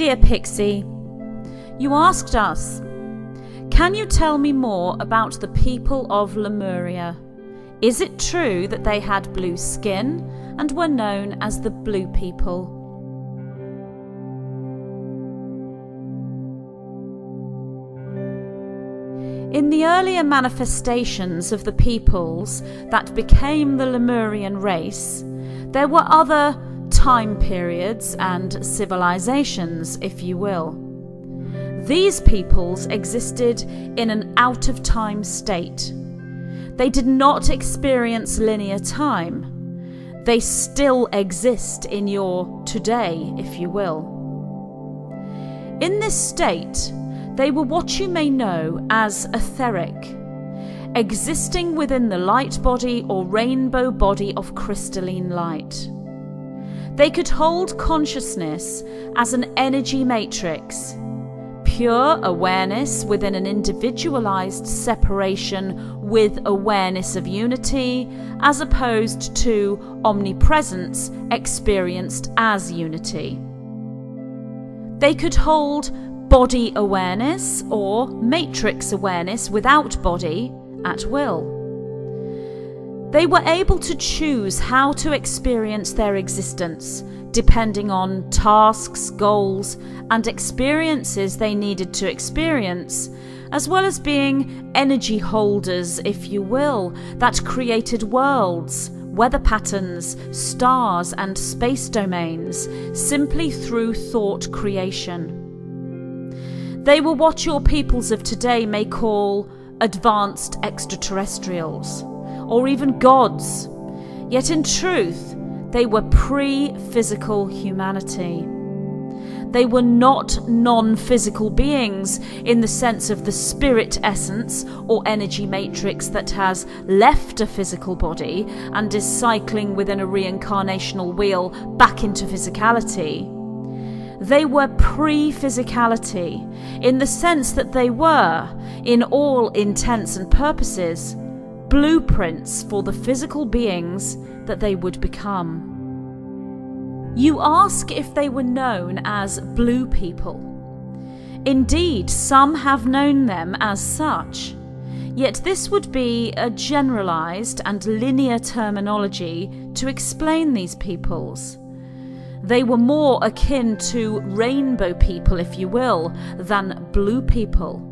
Dear Pixie, you asked us, can you tell me more about the people of Lemuria? Is it true that they had blue skin and were known as the Blue People? In the earlier manifestations of the peoples that became the Lemurian race, there were other time periods and civilizations, if you will. These peoples existed in an out-of-time state. They did not experience linear time. They still exist in your today, if you will. In this state, they were what you may know as etheric, existing within the light body or rainbow body of crystalline light. They could hold consciousness as an energy matrix, pure awareness within an individualized separation with awareness of unity, as opposed to omnipresence experienced as unity. They could hold body awareness or matrix awareness without body at will. They were able to choose how to experience their existence, depending on tasks, goals, and experiences they needed to experience, as well as being energy holders, if you will, that created worlds, weather patterns, stars, and space domains simply through thought creation. They were what your peoples of today may call advanced extraterrestrials, or even gods. Yet in truth, they were pre-physical humanity. They were not non-physical beings in the sense of the spirit essence or energy matrix that has left a physical body and is cycling within a reincarnational wheel back into physicality. They were pre-physicality in the sense that they were, in all intents and purposes, blueprints for the physical beings that they would become. You ask if they were known as Blue People. Indeed, some have known them as such. Yet this would be a generalized and linear terminology to explain these peoples. They were more akin to rainbow people, if you will, than blue people.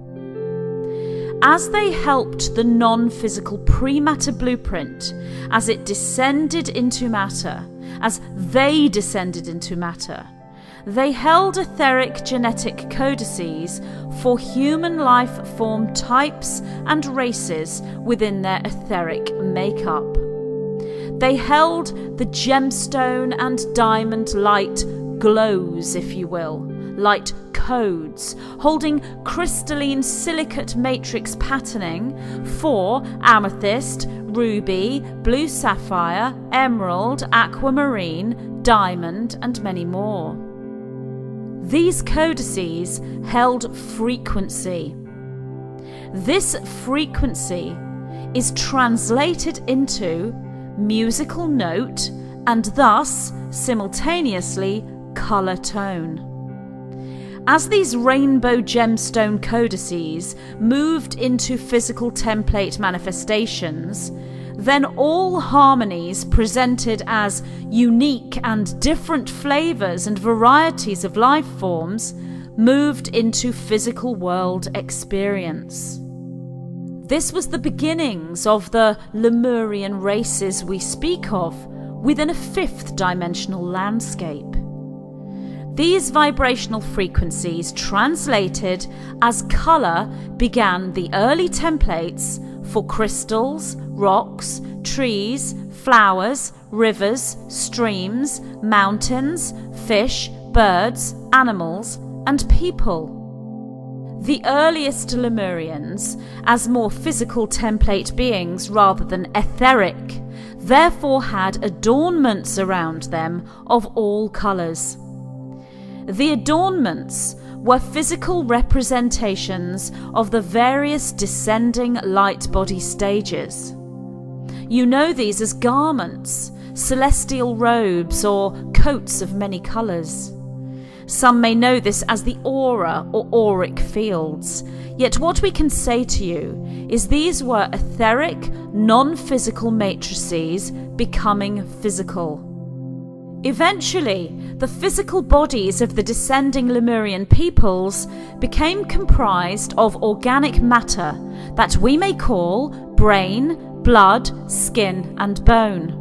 As they helped the non-physical pre-matter blueprint, as it descended into matter, as they descended into matter, they held etheric genetic codices for human life form types and races within their etheric makeup. They held the gemstone and diamond light glows, if you will, light codes, holding crystalline silicate matrix patterning for amethyst, ruby, blue sapphire, emerald, aquamarine, diamond, and many more. These codices held frequency. This frequency is translated into musical note and thus simultaneously colour tone. As these rainbow gemstone codices moved into physical template manifestations, then all harmonies presented as unique and different flavours and varieties of life forms moved into physical world experience. This was the beginnings of the Lemurian races we speak of within a fifth dimensional landscape. These vibrational frequencies translated as colour began the early templates for crystals, rocks, trees, flowers, rivers, streams, mountains, fish, birds, animals, and people. The earliest Lemurians, as more physical template beings rather than etheric, therefore had adornments around them of all colours. The adornments were physical representations of the various descending light body stages. You know these as garments, celestial robes, or coats of many colours. Some may know this as the aura or auric fields. Yet what we can say to you is these were etheric, non-physical matrices becoming physical. Eventually, the physical bodies of the descending Lemurian peoples became comprised of organic matter that we may call brain, blood, skin, and bone.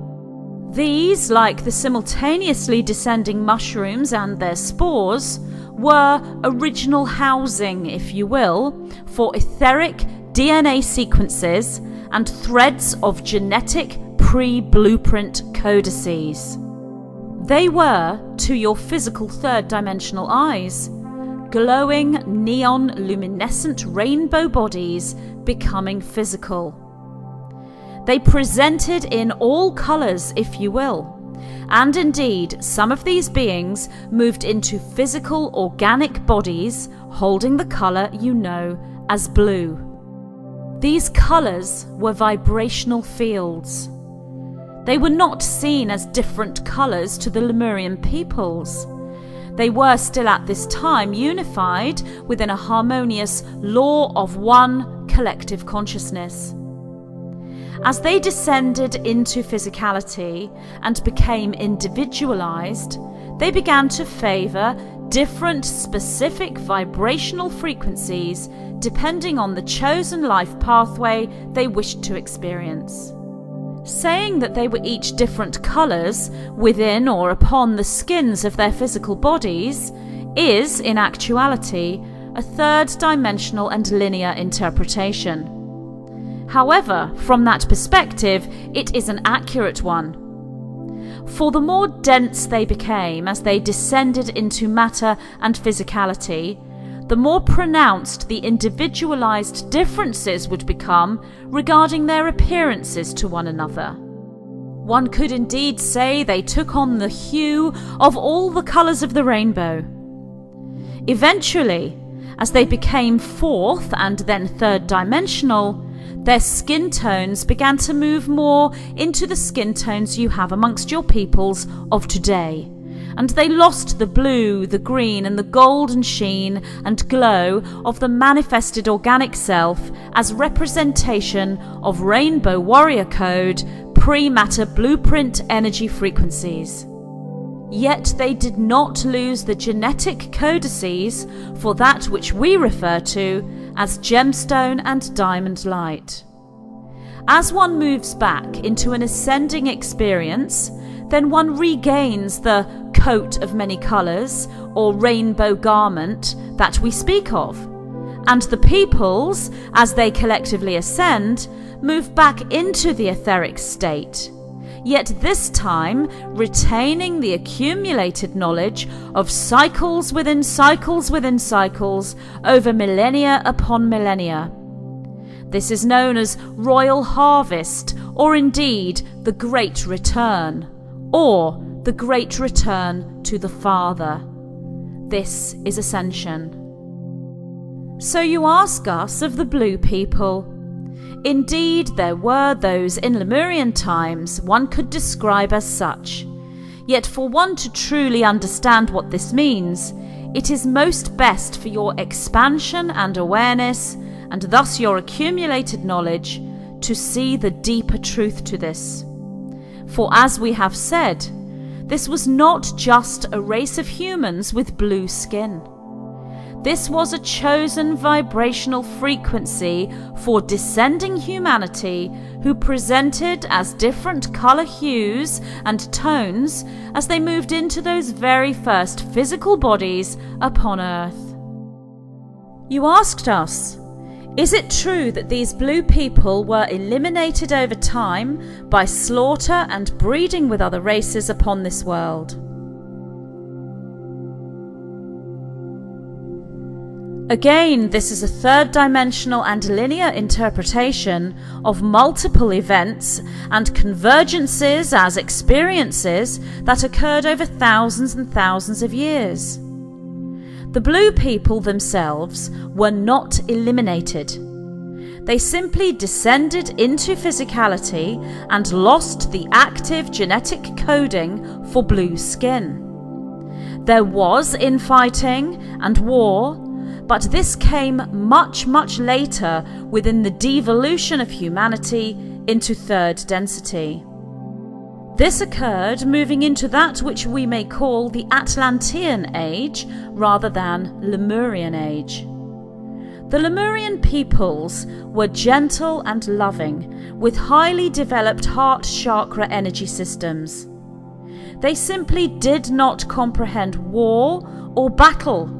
These, like the simultaneously descending mushrooms and their spores, were original housing, if you will, for etheric DNA sequences and threads of genetic pre-blueprint codices. They were, to your physical third-dimensional eyes, glowing neon-luminescent rainbow bodies becoming physical. They presented in all colours, if you will, and indeed some of these beings moved into physical organic bodies holding the colour you know as blue. These colours were vibrational fields. They were not seen as different colours to the Lemurian peoples. They were still at this time unified within a harmonious law of one collective consciousness. As they descended into physicality and became individualized, they began to favor different specific vibrational frequencies depending on the chosen life pathway they wished to experience. Saying that they were each different colors within or upon the skins of their physical bodies is, in actuality, a third-dimensional and linear interpretation. However, from that perspective, it is an accurate one. For the more dense they became as they descended into matter and physicality, the more pronounced the individualized differences would become regarding their appearances to one another. One could indeed say they took on the hue of all the colors of the rainbow. Eventually, as they became fourth and then third-dimensional, their skin tones began to move more into the skin tones you have amongst your peoples of today, and they lost the blue, the green, and the golden sheen and glow of the manifested organic self as representation of Rainbow Warrior Code pre-matter blueprint energy frequencies. Yet they did not lose the genetic codices for that which we refer to as gemstone and diamond light. As one moves back into an ascending experience, then one regains the coat of many colours or rainbow garment that we speak of, and the peoples, as they collectively ascend, move back into the etheric state, yet this time retaining the accumulated knowledge of cycles within cycles within cycles over millennia upon millennia. This is known as Royal Harvest, or indeed the Great Return, or the Great Return to the Father. This is Ascension. So you ask us of the blue people. Indeed, there were those in Lemurian times one could describe as such. Yet for one to truly understand what this means, it is most best for your expansion and awareness, and thus your accumulated knowledge, to see the deeper truth to this. For as we have said, this was not just a race of humans with blue skin. This was a chosen vibrational frequency for descending humanity who presented as different colour hues and tones as they moved into those very first physical bodies upon Earth. You asked us, is it true that these blue people were eliminated over time by slaughter and breeding with other races upon this world? Again, this is a third-dimensional and linear interpretation of multiple events and convergences as experiences that occurred over thousands and thousands of years. The blue people themselves were not eliminated. They simply descended into physicality and lost the active genetic coding for blue skin. There was infighting and war, but this came much, much later within the devolution of humanity into third density. This occurred moving into that which we may call the Atlantean Age rather than Lemurian Age. The Lemurian peoples were gentle and loving, with highly developed heart chakra energy systems. They simply did not comprehend war or battle,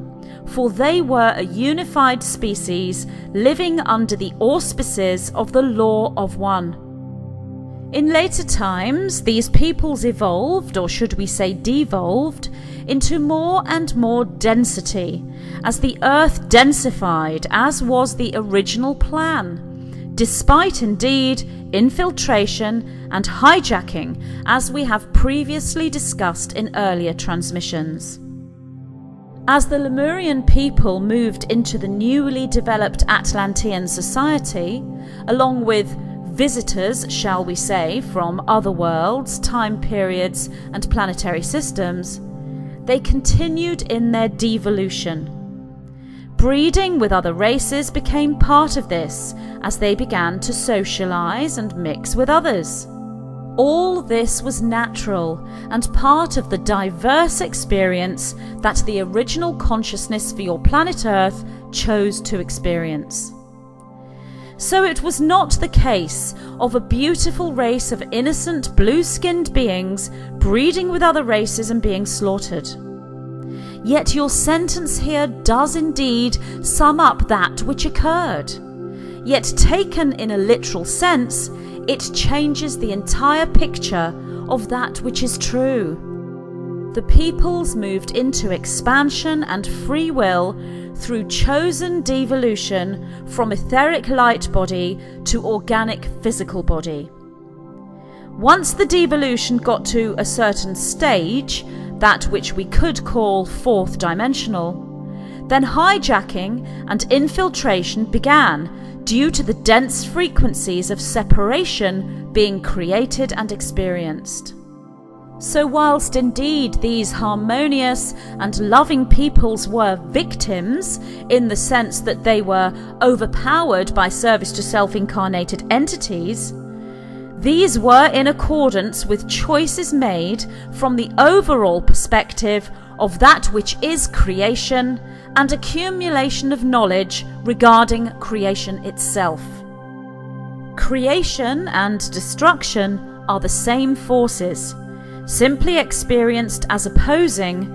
for they were a unified species living under the auspices of the Law of One. In later times, these peoples evolved, or should we say devolved, into more and more density, as the Earth densified, as was the original plan, despite indeed infiltration and hijacking, as we have previously discussed in earlier transmissions. As the Lemurian people moved into the newly developed Atlantean society, along with visitors, shall we say, from other worlds, time periods, and planetary systems, they continued in their devolution. Breeding with other races became part of this as they began to socialize and mix with others. All this was natural and part of the diverse experience that the original consciousness for your planet Earth chose to experience. So it was not the case of a beautiful race of innocent blue-skinned beings breeding with other races and being slaughtered. Yet your sentence here does indeed sum up that which occurred. Yet taken in a literal sense, it changes the entire picture of that which is true. The peoples moved into expansion and free will through chosen devolution from etheric light body to organic physical body. Once the devolution got to a certain stage, that which we could call fourth dimensional, then hijacking and infiltration began due to the dense frequencies of separation being created and experienced. So whilst indeed these harmonious and loving peoples were victims, in the sense that they were overpowered by service to self-incarnated entities, these were in accordance with choices made from the overall perspective of that which is creation and accumulation of knowledge regarding creation itself. Creation and destruction are the same forces, simply experienced as opposing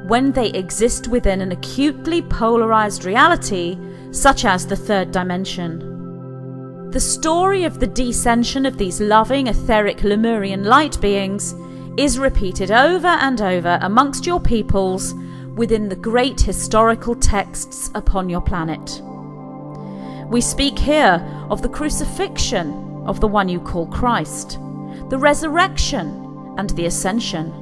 when they exist within an acutely polarized reality such as the third dimension. The story of the descension of these loving etheric Lemurian light beings is repeated over and over amongst your peoples within the great historical texts upon your planet. We speak here of the crucifixion of the one you call Christ, the resurrection and the ascension.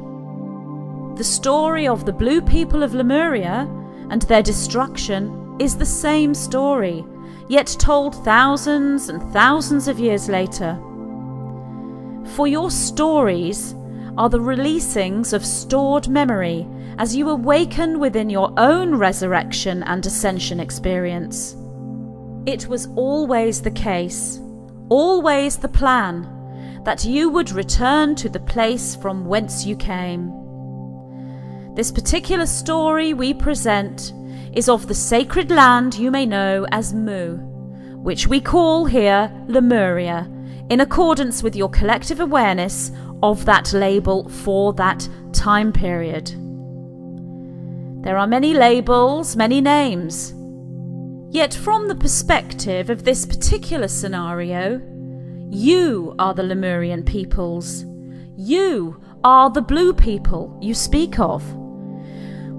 The story of the blue people of Lemuria and their destruction is the same story, yet told thousands and thousands of years later. For your stories are the releasings of stored memory as you awaken within your own resurrection and ascension experience. It was always the case, always the plan, that you would return to the place from whence you came. This particular story we present is of the sacred land you may know as Mu, which we call here Lemuria, in accordance with your collective awareness of that label for that time period. There are many labels, many names. Yet from the perspective of this particular scenario, you are the Lemurian peoples. You are the blue people you speak of.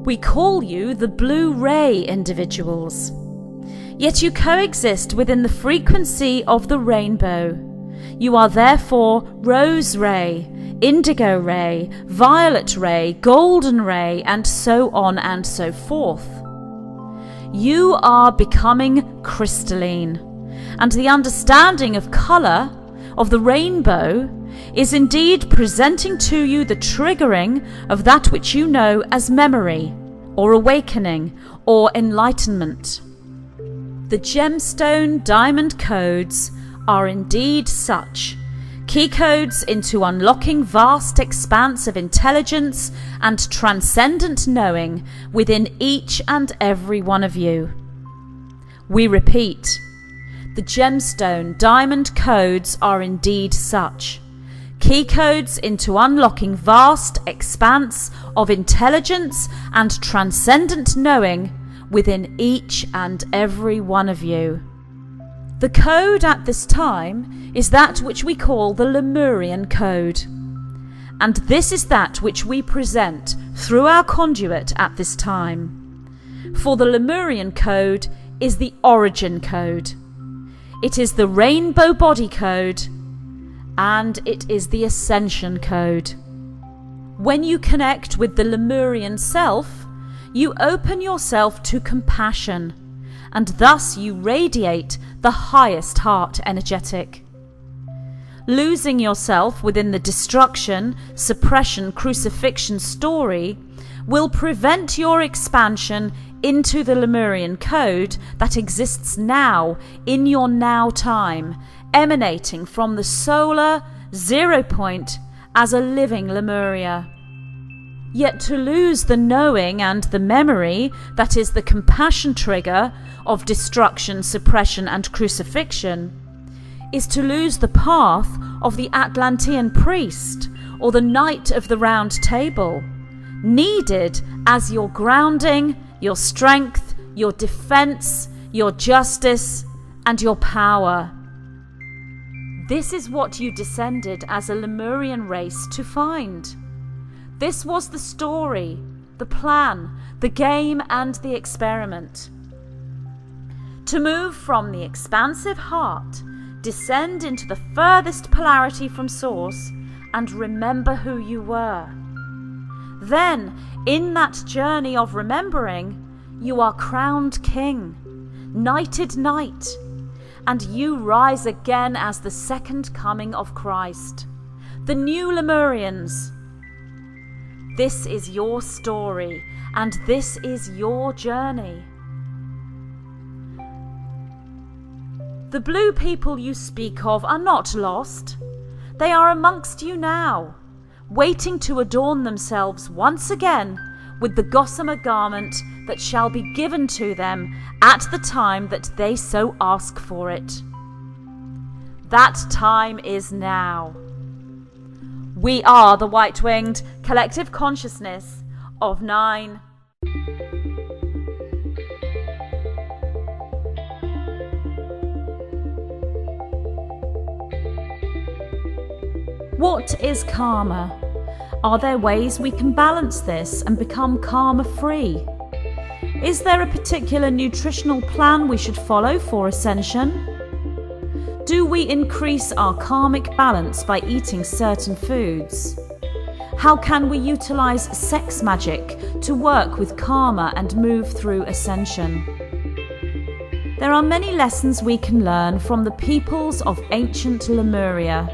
We call you the blue ray individuals. Yet you coexist within the frequency of the rainbow. You are therefore rose ray, indigo ray, violet ray, golden ray, and so on and so forth. You are becoming crystalline, and the understanding of colour, of the rainbow, is indeed presenting to you the triggering of that which you know as memory, or awakening, or enlightenment. The gemstone diamond codes are indeed such, key codes into unlocking vast expanse of intelligence and transcendent knowing within each and every one of you. We repeat, the gemstone diamond codes are indeed such, key codes into unlocking vast expanse of intelligence and transcendent knowing within each and every one of you. The code at this time is that which we call the Lemurian code, and this is that which we present through our conduit at this time. For the Lemurian code is the origin code, it is the rainbow body code, and it is the ascension code. When you connect with the Lemurian self, you open yourself to compassion, and thus you radiate the highest heart energetic. Losing yourself within the destruction, suppression, crucifixion story will prevent your expansion into the Lemurian code that exists now in your now time, emanating from the solar 0 point as a living Lemuria. Yet to lose the knowing and the memory that is the compassion trigger of destruction, suppression and crucifixion is to lose the path of the Atlantean priest or the Knight of the Round Table, needed as your grounding, your strength, your defense, your justice and your power. This is what you descended as a Lemurian race to find. This was the story, the plan, the game and the experiment. To move from the expansive heart, descend into the furthest polarity from source and remember who you were. Then, in that journey of remembering, you are crowned king, knighted knight, and you rise again as the second coming of Christ, the new Lemurians. This is your story, and this is your journey. The blue people you speak of are not lost. They are amongst you now, waiting to adorn themselves once again with the gossamer garment that shall be given to them at the time that they so ask for it. That time is now. We are the white-winged collective consciousness of 9. What is karma? Are there ways we can balance this and become karma-free? Is there a particular nutritional plan we should follow for ascension? Do we increase our karmic balance by eating certain foods? How can we utilize sex magic to work with karma and move through ascension? There are many lessons we can learn from the peoples of ancient Lemuria,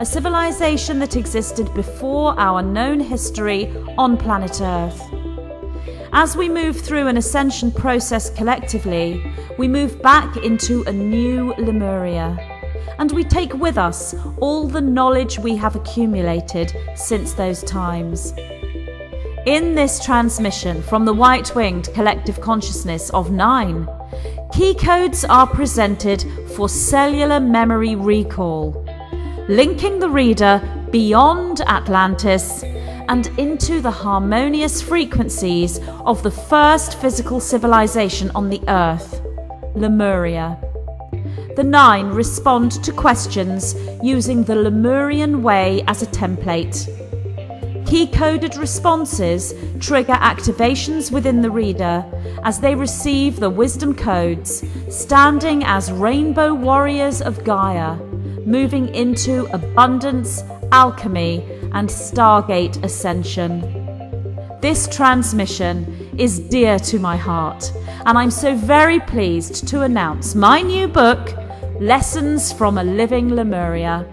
a civilization that existed before our known history on planet Earth. As we move through an ascension process collectively, we move back into a new Lemuria, and we take with us all the knowledge we have accumulated since those times. In this transmission from the white-winged collective consciousness of 9, key codes are presented for cellular memory recall, linking the reader beyond Atlantis and into the harmonious frequencies of the first physical civilization on the Earth, Lemuria. The 9 respond to questions using the Lemurian way as a template. Key-coded responses trigger activations within the reader as they receive the wisdom codes, standing as rainbow warriors of Gaia, moving into abundance, alchemy, and Stargate ascension. This transmission is dear to my heart, and I'm so very pleased to announce my new book, Lessons from a Living Lemuria.